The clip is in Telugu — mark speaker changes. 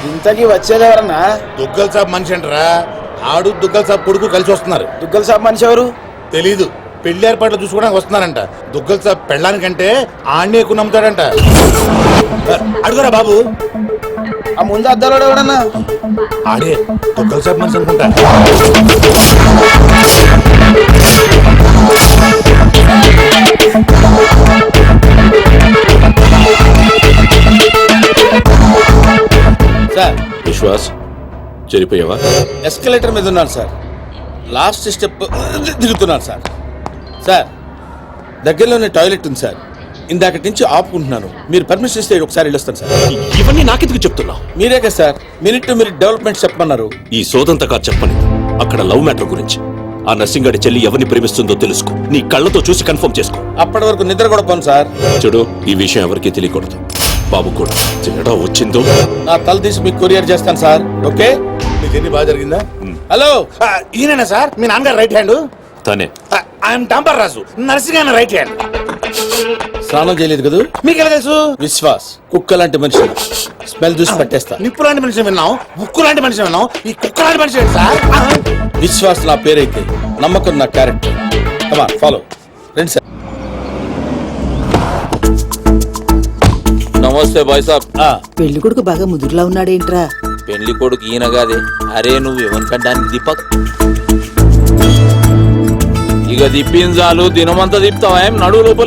Speaker 1: ఇంతకీ వచ్చేది ఎవరన్నా?
Speaker 2: దుగ్గల్ సాబ్ మనిషి అంటారా? ఆడు దుగ్గల్ సాబ్ కొడుకు కలిసి వస్తున్నారు.
Speaker 1: దుగ్గల్ సాబ్ మనిషి ఎవరు
Speaker 2: తెలీదు. పెళ్లి ఏర్పాట్లు చూసుకోవడానికి వస్తున్నారంట. దుగ్గల్ సాబ్ పెళ్ళానికంటే ఆడిని ఎక్కువ నమ్ముతాడంట. అడుగురా బాబు.
Speaker 1: ఆ ముందు అద్దాలో ఎవడన్నా?
Speaker 2: ఆడే దుగ్గల్ సాబ్ మనిషి అనుకుంటా.
Speaker 1: సార్
Speaker 3: విశ్వాస్ చెరిపోయావా?
Speaker 1: ఎస్కలేటర్ మీద ఉన్నాను సార్. లాస్ట్ స్టెప్ దిగుతున్నాను సార్. సార్ దగ్గరలోనే టాయిలెట్ ఉంది సార్. ఇందాక నుంచి ఆపుకుంటున్నాను. మీరు పర్మిషన్ ఇస్తే ఒకసారి వెళ్ళొస్తాను సార్.
Speaker 3: ఇవన్నీ నాకెందుకు చెప్తున్నావు?
Speaker 1: మీరే కదా sir minute to minute development చెప్పమన్నారు.
Speaker 3: ఈ సోదంతగా చెప్పని అక్కడ లవ్ మ్యాటర్ గురించి. ఆ నర్సింగాడి చెల్లి ఎవరిని ప్రేమిస్తుందో తెలుసుకో. నీ కళ్ళతో చూసి కన్ఫర్మ్ చేసుకో.
Speaker 1: అప్పటి వరకు నిద్ర కూడా పోను సార్.
Speaker 3: చూడు, ఈ విషయం ఎవరికీ తెలియకూడదు. బాబు కూడా తేడా వచ్చిందో
Speaker 1: నా తల తీసి మీకు కొరియర్ చేస్తాను సార్. ఓకే?
Speaker 2: మీకు ఎన్ని బాగా జరిగిందా?
Speaker 1: హలో,
Speaker 2: ఈయన సార్ మీ నాన్నగారు రైట్ హ్యాండ్.
Speaker 3: తనే.
Speaker 2: I'm tamper Raju, nursing right hand.
Speaker 1: స్నానం చేయలేదు కదా?
Speaker 2: మీకు ఎలా తెలుసు?
Speaker 1: విశ్వాస్ కుక్క లాంటి మనిషి. స్మెల్ చూసి పట్టేస్తా.
Speaker 2: నిప్పు లాంటి మనిషి విన్నాం, ఉక్కు లాంటి మనిషి విన్నాం, ఈ కుక్క లాంటి మనిషి సార్.
Speaker 1: విశ్వాస్ నా పేరైతే నమ్మకం నా క్యారెక్టర్. Come on follow. రండి సార్.
Speaker 4: నమస్తే బాయ్ సాబ్.
Speaker 5: పెళ్లి కొడుకు బాగా ముదురులా ఉన్నాడేంట్రా?
Speaker 4: పెళ్లి కొడుకు ఈయన కాదే. అరే నువ్వు ఎవరికంటానికి దీపక్. ఇక దిప్పించాలు దినమంతా దిప్తావా? నడువు లోపలికి.